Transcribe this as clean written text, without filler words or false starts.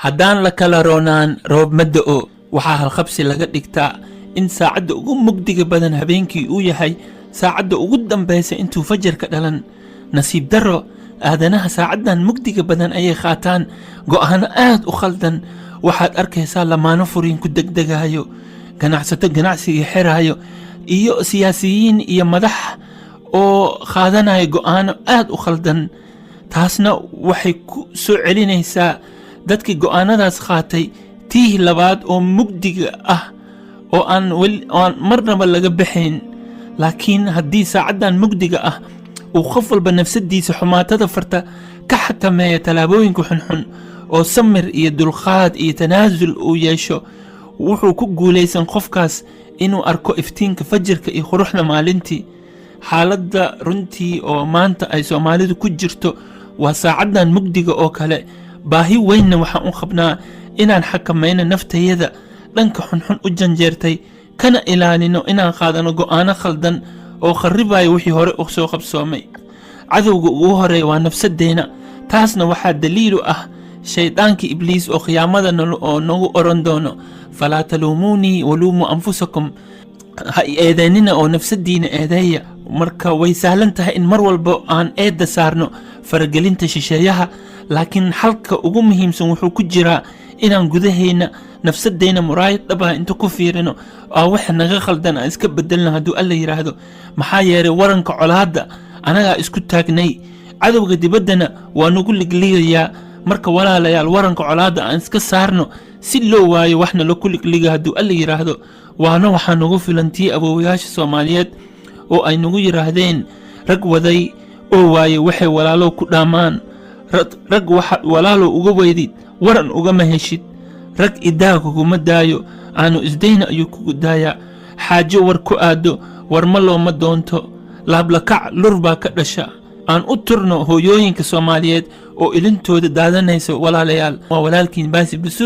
haddaan la kala roonaan roob ma da'o waxaa halqabsi laga dhigtaa in saacadda ugu mugdiga badan habeenkii uu yahay saacadda ugu dambaysa intuu fajarka dhalan. nasiib darro aadanaha saacaddan mugdiga badan ayay qaataan go'aano aad u khaldan. waxaad arkaysaa lamaano furiin ku degdegaayo, ganacsato ganacsiga xiraayo, iyo siyaasiyiin iyo madax oo qaadanaya go'aano aad u khaldan. taasna waxay ku soo celinaysaa dadkii go'aanadaas qaatay tii labaad oo mugdiga ah oo aan marnaba laga baxayn. laakiin haddii saacaddan mugdiga ah uu qof walba nafsadiisa xumaatada farta ka xakameeya tallaabooyinka xunxun oo samir iyo dulqaad iyo tanaasul uu yeesho, wuxuu ku guulaysan qofkaas inuu arko iftiinka fajirka iyo quruxda maalintii. xaaladda runtii oo maanta ay Soomaalidu ku jirto waa saacaddan mugdiga oo kale. baahi weynna waxaan u qabnaa inaan xakamayno naftayada dhanka xunxun u janjeertay, kana ilaalino inaan qaadano go'aano khaldan oo kharribayo wixii hore u soo qabsoomay. cadowga ugu horeeya waa nafsadeena. taasna waxaa daliil u ah shaydaankii ibliis oo khiyaamada oo nagu oran doono falaa taluumuunii waluumuu anfusakum, ha eedeynina oo nafsadiina eedeeya. marka way sahlan tahay in mar walba aan eedda saarno faragelinta shisheeyaha, laakiin xalka ugu muhiimsan wuxuu ku jiraa inaan gudahayna nafsadeyna muraayad dhabaha inta ku fiirino oo waxa naga khaldan aan iska bedelno hadduu alla yiraahdo. maxaa yeelay waranka colaadda anagaa isku taagnay, cadowga dibaddana waa nagu ligligayaa. marka walaalayaal waranka colaadda aan iska saarno si loo waayo waxna la ku ligliga hadduu alla yiraahdo. waana waxaa nagu filantii awoowayaasha Soomaaliyeed oo ay nagu yiraahdeen rag waday oo waaye waxay walaalo ku dhaamaan. rag waxa walaalo uga weydid waran ugama heshid. rag idaaga kuma daayo aanu isdayna ayuu kugu daayaa. xaajo war ku aado war ma looma doonto. laablakac lur baa ka dhasha. aan u turno hooyooyinka Soomaaliyeed oo ilintooda daadanaysa. walaalayaal waa walaalkiin Baasi Busu.